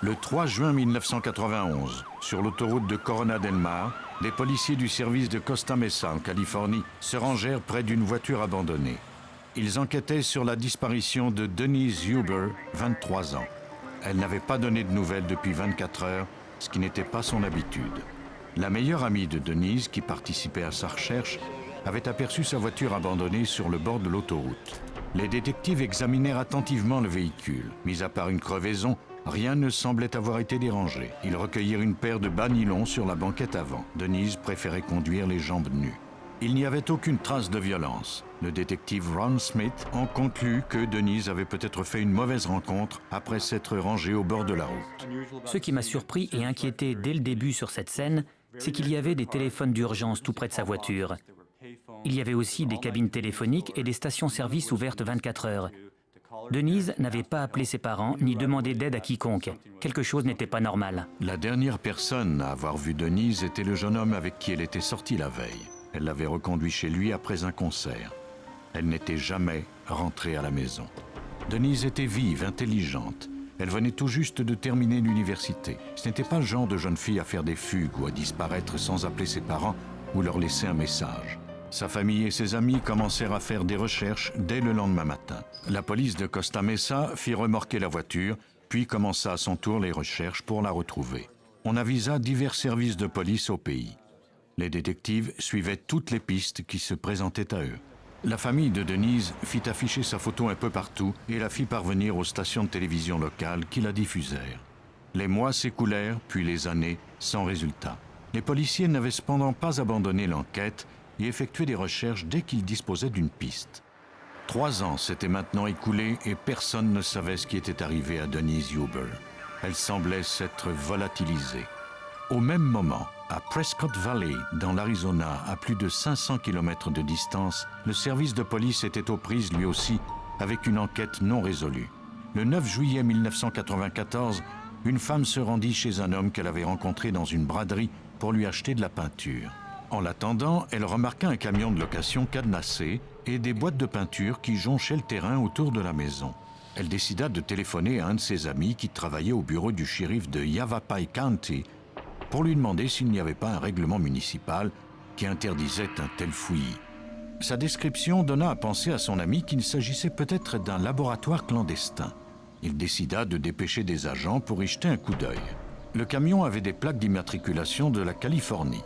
Le 3 juin 1991, sur l'autoroute de Corona del Mar, des policiers du service de Costa Mesa en Californie se rangèrent près d'une voiture abandonnée. Ils enquêtaient sur la disparition de Denise Huber, 23 ans. Elle n'avait pas donné de nouvelles depuis 24 heures, ce qui n'était pas son habitude. La meilleure amie de Denise, qui participait à sa recherche, avait aperçu sa voiture abandonnée sur le bord de l'autoroute. Les détectives examinèrent attentivement le véhicule. Mis à part une crevaison, rien ne semblait avoir été dérangé. Ils recueillirent une paire de bas nylon sur la banquette avant. Denise préférait conduire les jambes nues. Il n'y avait aucune trace de violence. Le détective Ron Smith en conclut que Denise avait peut-être fait une mauvaise rencontre après s'être rangée au bord de la route. Ce qui m'a surpris et inquiété dès le début sur cette scène, c'est qu'il y avait des téléphones d'urgence tout près de sa voiture. Il y avait aussi des cabines téléphoniques et des stations-service ouvertes 24 heures. Denise n'avait pas appelé ses parents ni demandé d'aide à quiconque. Quelque chose n'était pas normal. La dernière personne à avoir vu Denise était le jeune homme avec qui elle était sortie la veille. Elle l'avait reconduit chez lui après un concert. Elle n'était jamais rentrée à la maison. Denise était vive, intelligente. Elle venait tout juste de terminer l'université. Ce n'était pas le genre de jeune fille à faire des fugues ou à disparaître sans appeler ses parents ou leur laisser un message. Sa famille et ses amis commencèrent à faire des recherches dès le lendemain matin. La police de Costa Mesa fit remorquer la voiture, puis commença à son tour les recherches pour la retrouver. On avisa divers services de police au pays. Les détectives suivaient toutes les pistes qui se présentaient à eux. La famille de Denise fit afficher sa photo un peu partout et la fit parvenir aux stations de télévision locales qui la diffusèrent. Les mois s'écoulèrent, puis les années, sans résultat. Les policiers n'avaient cependant pas abandonné l'enquête et effectué des recherches dès qu'ils disposaient d'une piste. 3 ans s'étaient maintenant écoulés et personne ne savait ce qui était arrivé à Denise Huber. Elle semblait s'être volatilisée. Au même moment, à Prescott Valley, dans l'Arizona, à plus de 500 km de distance, le service de police était aux prises lui aussi avec une enquête non résolue. Le 9 juillet 1994, une femme se rendit chez un homme qu'elle avait rencontré dans une braderie pour lui acheter de la peinture. En l'attendant, elle remarqua un camion de location cadenassé et des boîtes de peinture qui jonchaient le terrain autour de la maison. Elle décida de téléphoner à un de ses amis qui travaillait au bureau du shérif de Yavapai County pour lui demander s'il n'y avait pas un règlement municipal qui interdisait un tel fouillis. Sa description donna à penser à son ami qu'il s'agissait peut-être d'un laboratoire clandestin. Il décida de dépêcher des agents pour y jeter un coup d'œil. Le camion avait des plaques d'immatriculation de la Californie.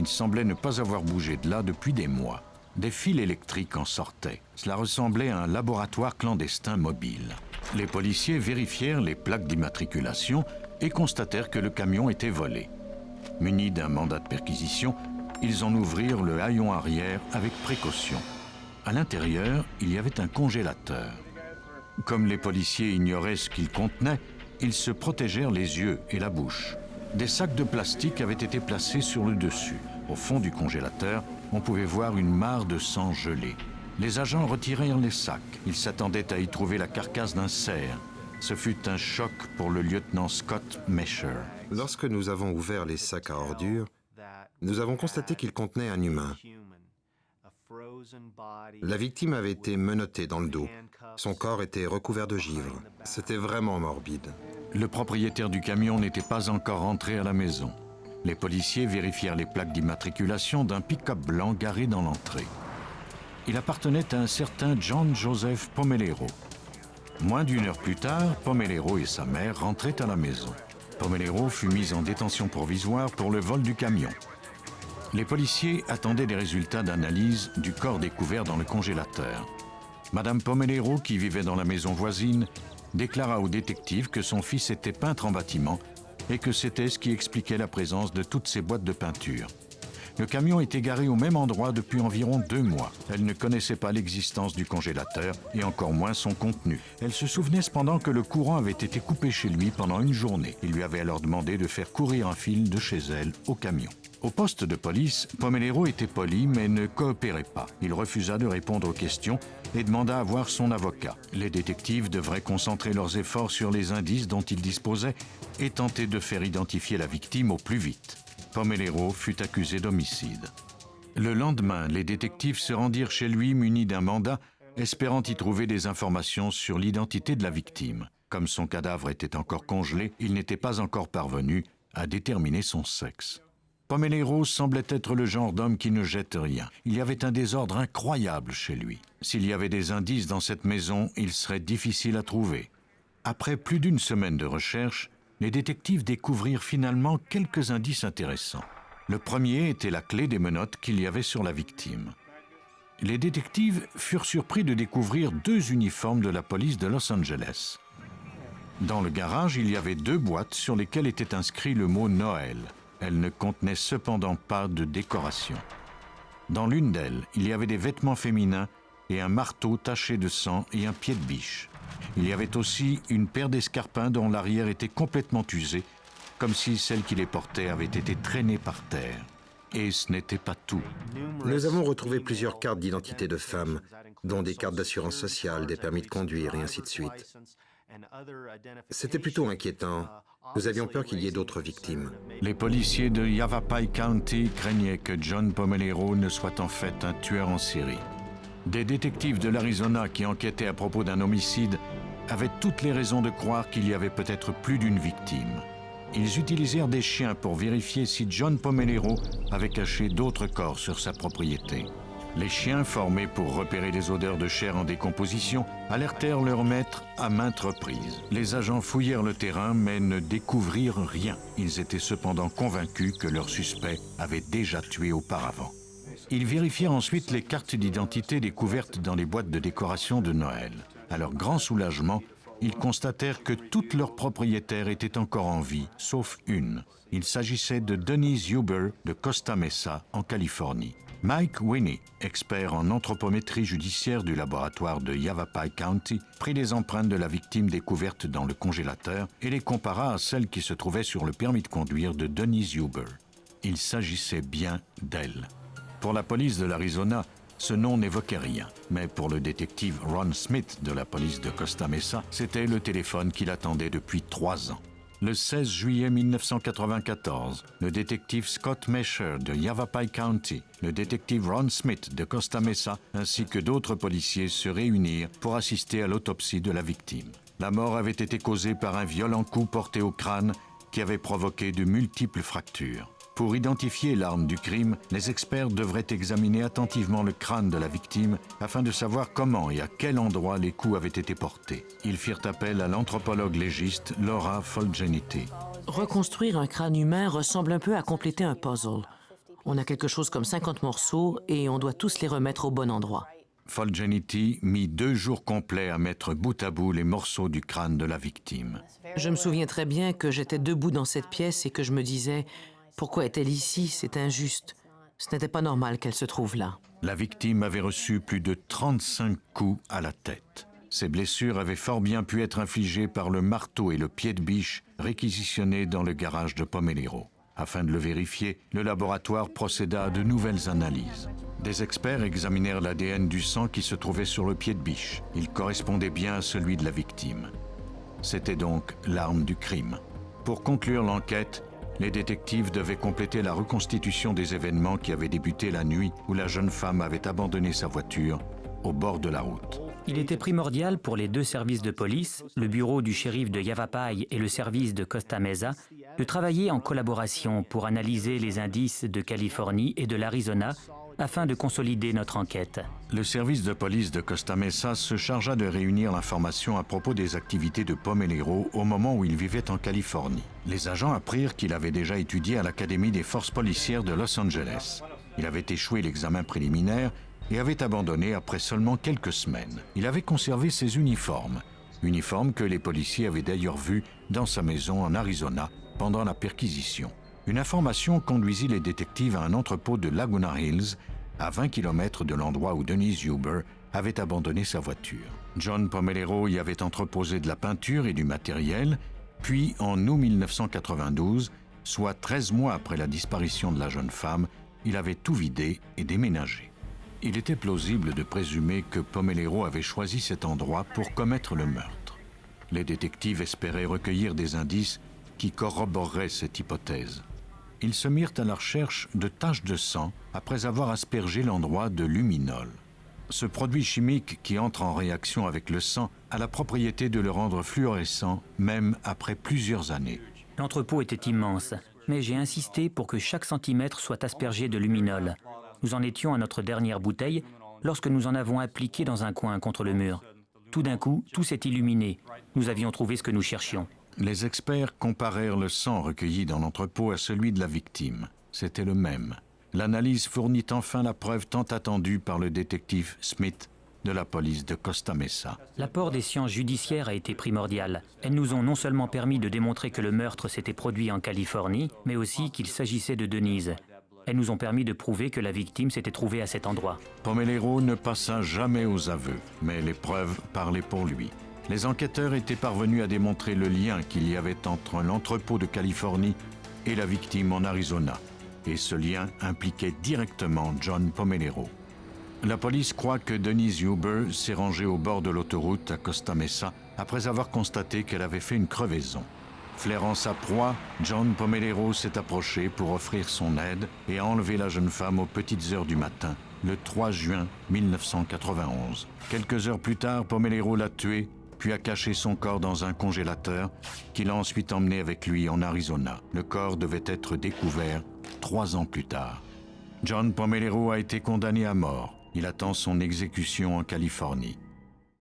Il semblait ne pas avoir bougé de là depuis des mois. Des fils électriques en sortaient. Cela ressemblait à un laboratoire clandestin mobile. Les policiers vérifièrent les plaques d'immatriculation et constatèrent que le camion était volé. Munis d'un mandat de perquisition, ils en ouvrirent le haillon arrière avec précaution. À l'intérieur, il y avait un congélateur. Comme les policiers ignoraient ce qu'il contenait, ils se protégèrent les yeux et la bouche. Des sacs de plastique avaient été placés sur le dessus. Au fond du congélateur, on pouvait voir une mare de sang gelé. Les agents retirèrent les sacs. Ils s'attendaient à y trouver la carcasse d'un cerf. Ce fut un choc pour le lieutenant Scott Mesher. Lorsque nous avons ouvert les sacs à ordures, nous avons constaté qu'ils contenaient un humain. La victime avait été menottée dans le dos. Son corps était recouvert de givre. C'était vraiment morbide. Le propriétaire du camion n'était pas encore rentré à la maison. Les policiers vérifièrent les plaques d'immatriculation d'un pick-up blanc garé dans l'entrée. Il appartenait à un certain John Joseph Pomelero. Moins d'1 heure plus tard, Pomelero et sa mère rentraient à la maison. Pomelero fut mis en détention provisoire pour le vol du camion. Les policiers attendaient des résultats d'analyse du corps découvert dans le congélateur. Madame Pomelero, qui vivait dans la maison voisine, déclara au détective que son fils était peintre en bâtiment et que c'était ce qui expliquait la présence de toutes ces boîtes de peinture. Le camion était garé au même endroit depuis environ 2 mois. Elle ne connaissait pas l'existence du congélateur et encore moins son contenu. Elle se souvenait cependant que le courant avait été coupé chez lui pendant une journée. Il lui avait alors demandé de faire courir un fil de chez elle au camion. Au poste de police, Pomelero était poli mais ne coopérait pas. Il refusa de répondre aux questions et demanda à voir son avocat. Les détectives devraient concentrer leurs efforts sur les indices dont ils disposaient et tenter de faire identifier la victime au plus vite. Pomelero fut accusé d'homicide. Le lendemain, les détectives se rendirent chez lui munis d'un mandat, espérant y trouver des informations sur l'identité de la victime. Comme son cadavre était encore congelé, il n'était pas encore parvenu à déterminer son sexe. Pomelero semblait être le genre d'homme qui ne jette rien. Il y avait un désordre incroyable chez lui. S'il y avait des indices dans cette maison, ils seraient difficiles à trouver. Après plus d'une semaine de recherche, les détectives découvrirent finalement quelques indices intéressants. Le premier était la clé des menottes qu'il y avait sur la victime. Les détectives furent surpris de découvrir 2 uniformes de la police de Los Angeles. Dans le garage, il y avait 2 boîtes sur lesquelles était inscrit le mot Noël. Elles ne contenaient cependant pas de décoration. Dans l'une d'elles, il y avait des vêtements féminins et un marteau taché de sang et un pied de biche. Il y avait aussi une paire d'escarpins dont l'arrière était complètement usé, comme si celle qui les portait avait été traînée par terre. Et ce n'était pas tout. Nous avons retrouvé plusieurs cartes d'identité de femmes, dont des cartes d'assurance sociale, des permis de conduire et ainsi de suite. C'était plutôt inquiétant. Nous avions peur qu'il y ait d'autres victimes. Les policiers de Yavapai County craignaient que John Pomelero ne soit en fait un tueur en série. Des détectives de l'Arizona qui enquêtaient à propos d'un homicide avaient toutes les raisons de croire qu'il y avait peut-être plus d'une victime. Ils utilisèrent des chiens pour vérifier si John Pomelero avait caché d'autres corps sur sa propriété. Les chiens, formés pour repérer les odeurs de chair en décomposition, alertèrent leur maître à maintes reprises. Les agents fouillèrent le terrain mais ne découvrirent rien. Ils étaient cependant convaincus que leur suspect avait déjà tué auparavant. Ils vérifièrent ensuite les cartes d'identité découvertes dans les boîtes de décoration de Noël. À leur grand soulagement, ils constatèrent que toutes leurs propriétaires étaient encore en vie, sauf une. Il s'agissait de Denise Huber de Costa Mesa, en Californie. Mike Winnie, expert en anthropométrie judiciaire du laboratoire de Yavapai County, prit les empreintes de la victime découvertes dans le congélateur et les compara à celles qui se trouvaient sur le permis de conduire de Denise Huber. Il s'agissait bien d'elle. Pour la police de l'Arizona, ce nom n'évoquait rien, mais pour le détective Ron Smith de la police de Costa Mesa, c'était le téléphone qu'il attendait depuis 3 ans. Le 16 juillet 1994, le détective Scott Mesher de Yavapai County, le détective Ron Smith de Costa Mesa, ainsi que d'autres policiers se réunirent pour assister à l'autopsie de la victime. La mort avait été causée par un violent coup porté au crâne qui avait provoqué de multiples fractures. Pour identifier l'arme du crime, les experts devraient examiner attentivement le crâne de la victime afin de savoir comment et à quel endroit les coups avaient été portés. Ils firent appel à l'anthropologue légiste Laura Folgeniti. Reconstruire un crâne humain ressemble un peu à compléter un puzzle. On a quelque chose comme 50 morceaux et on doit tous les remettre au bon endroit. Folgeniti mit 2 jours complets à mettre bout à bout les morceaux du crâne de la victime. Je me souviens très bien que j'étais debout dans cette pièce et que je me disais... Pourquoi est-elle ici? C'est injuste. Ce n'était pas normal qu'elle se trouve là. La victime avait reçu plus de 35 coups à la tête. Ces blessures avaient fort bien pu être infligées par le marteau et le pied de biche réquisitionnés dans le garage de Pomelero. Afin de le vérifier, le laboratoire procéda à de nouvelles analyses. Des experts examinèrent l'ADN du sang qui se trouvait sur le pied de biche. Il correspondait bien à celui de la victime. C'était donc l'arme du crime. Pour conclure l'enquête, les détectives devaient compléter la reconstitution des événements qui avaient débuté la nuit où la jeune femme avait abandonné sa voiture au bord de la route. Il était primordial pour les 2 services de police, le bureau du shérif de Yavapai et le service de Costa Mesa, de travailler en collaboration pour analyser les indices de Californie et de l'Arizona afin de consolider notre enquête. Le service de police de Costa Mesa se chargea de réunir l'information à propos des activités de Pomelero au moment où il vivait en Californie. Les agents apprirent qu'il avait déjà étudié à l'Académie des forces policières de Los Angeles. Il avait échoué l'examen préliminaire et avait abandonné après seulement quelques semaines. Il avait conservé ses uniformes que les policiers avaient d'ailleurs vus dans sa maison en Arizona pendant la perquisition. Une information conduisit les détectives à un entrepôt de Laguna Hills, à 20 km de l'endroit où Denise Huber avait abandonné sa voiture. John Pomelero y avait entreposé de la peinture et du matériel, puis en août 1992, soit 13 mois après la disparition de la jeune femme, il avait tout vidé et déménagé. Il était plausible de présumer que Pomelero avait choisi cet endroit pour commettre le meurtre. Les détectives espéraient recueillir des indices qui corroboreraient cette hypothèse. Ils se mirent à la recherche de taches de sang après avoir aspergé l'endroit de luminol. Ce produit chimique qui entre en réaction avec le sang a la propriété de le rendre fluorescent, même après plusieurs années. L'entrepôt était immense, mais j'ai insisté pour que chaque centimètre soit aspergé de luminol. Nous en étions à notre dernière bouteille lorsque nous en avons appliqué dans un coin contre le mur. Tout d'un coup, tout s'est illuminé. Nous avions trouvé ce que nous cherchions. Les experts comparèrent le sang recueilli dans l'entrepôt à celui de la victime. C'était le même. L'analyse fournit enfin la preuve tant attendue par le détective Smith de la police de Costa Mesa. L'apport des sciences judiciaires a été primordial. Elles nous ont non seulement permis de démontrer que le meurtre s'était produit en Californie, mais aussi qu'il s'agissait de Denise. Elles nous ont permis de prouver que la victime s'était trouvée à cet endroit. Pomelero ne passa jamais aux aveux, mais les preuves parlaient pour lui. Les enquêteurs étaient parvenus à démontrer le lien qu'il y avait entre l'entrepôt de Californie et la victime en Arizona. Et ce lien impliquait directement John Pomelero. La police croit que Denise Huber s'est rangée au bord de l'autoroute à Costa Mesa après avoir constaté qu'elle avait fait une crevaison. Flairant sa proie, John Pomelero s'est approché pour offrir son aide et a enlevé la jeune femme aux petites heures du matin, le 3 juin 1991. Quelques heures plus tard, Pomelero l'a tuée, puis a caché son corps dans un congélateur qu'il a ensuite emmené avec lui en Arizona. Le corps devait être découvert 3 ans plus tard. John Pomelero a été condamné à mort. Il attend son exécution en Californie.